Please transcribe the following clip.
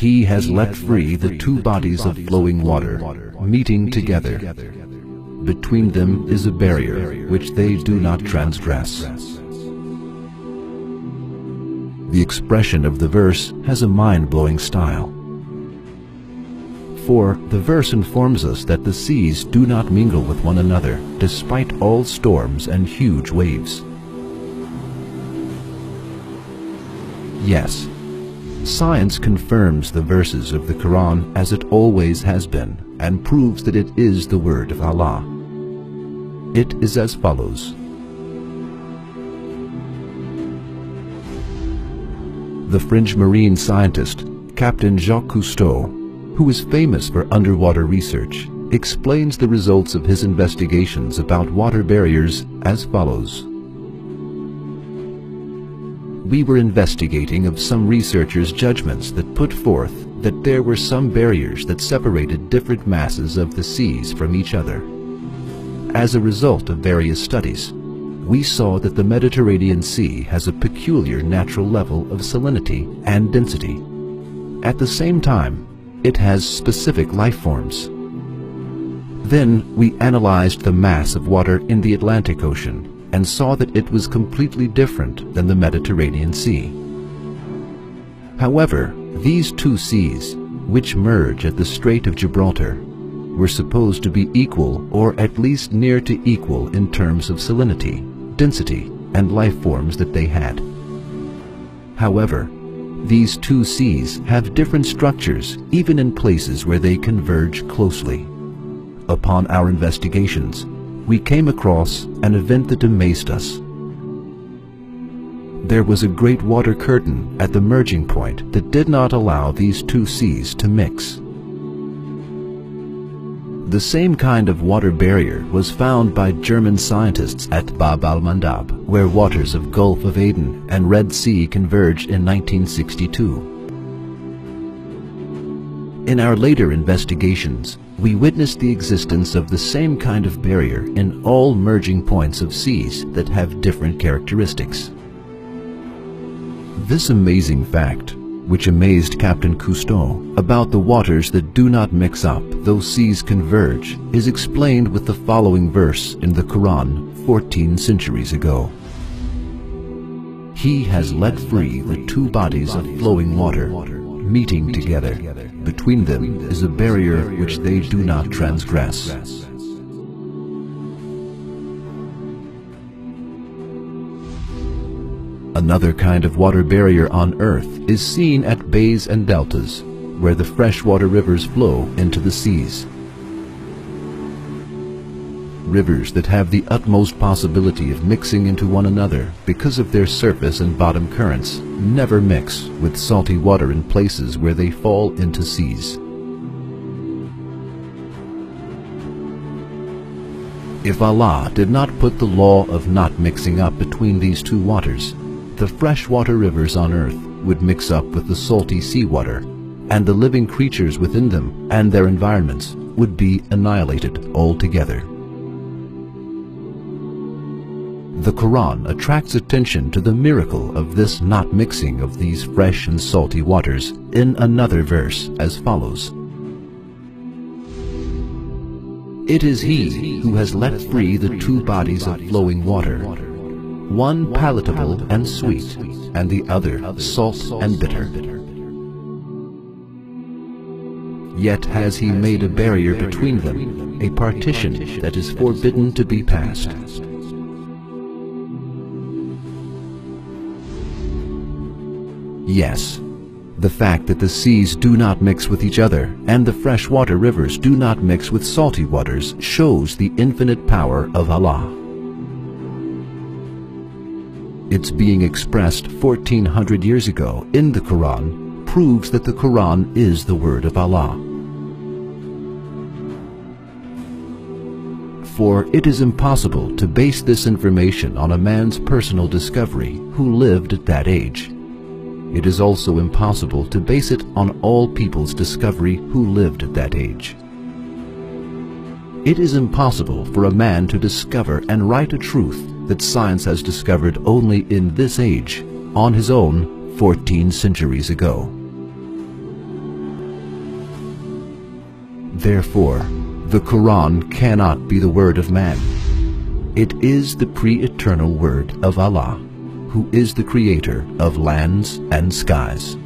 He has let free the two bodies of flowing water, meeting together. Between them is a barrier which they do not transgress. The expression of the verse has a mind-blowing style. For the verse informs us that the seas do not mingle with one another despite all storms and huge waves. Yes, science confirms the verses of the Quran as it always has been and proves that it is the word of Allah. It is as follows. The French marine scientist, Captain Jacques Cousteau, who is famous for underwater research, explains the results of his investigations about water barriers as follows. We were investigating of some researchers' judgments that put forth that there were some barriers that separated different masses of the seas from each other. As a result of various studies, we saw that the Mediterranean Sea has a peculiar natural level of salinity and density. At the same time, it has specific life forms. Then we analyzed the mass of water in the Atlantic Ocean and saw that it was completely different than the Mediterranean Sea. However, these two seas, which merge at the Strait of Gibraltar, were supposed to be equal or at least near to equal in terms of salinity, density, and life forms that they had. However, these two seas have different structures even in places where they converge closely. Upon our investigations, we came across an event that amazed us. There was a great water curtain at the merging point that did not allow these two seas to mix. The same kind of water barrier was found by German scientists at Bab al-Mandab, where waters of Gulf of Aden and Red Sea converged in 1962. In our later investigations, we witnessed the existence of the same kind of barrier in all merging points of seas that have different characteristics. This amazing fact, which amazed Captain Cousteau about the waters that do not mix up though seas converge, is explained with the following verse in the Quran 14 centuries ago. He has let free the two bodies of flowing water, meeting together. Between them is a barrier which they do not transgress. Another kind of water barrier on Earth is seen at bays and deltas, where the freshwater rivers flow into the seas. Rivers that have the utmost possibility of mixing into one another because of their surface and bottom currents never mix with salty water in places where they fall into seas. If Allah did not put the law of not mixing up between these two waters, the freshwater rivers on Earth would mix up with the salty seawater, and the living creatures within them and their environments would be annihilated altogether. The Quran attracts attention to the miracle of this not mixing of these fresh and salty waters in another verse as follows. It is He who has let free the two bodies of flowing water, one palatable and sweet, and the other salt and bitter. Yet has He made a barrier between them, a partition that is forbidden to be passed. Yes, the fact that the seas do not mix with each other and the freshwater rivers do not mix with salty waters shows the infinite power of Allah. Its being expressed 1400 years ago in the Quran proves that the Quran is the word of Allah. For it is impossible to base this information on a man's personal discovery who lived at that age. It is also impossible to base it on all people's discovery who lived at that age. It is impossible for a man to discover and write a truth that science has discovered only in this age, on his own 14 centuries ago. Therefore, the Qur'an cannot be the word of man. It is the pre-eternal word of Allah, who is the creator of lands and skies.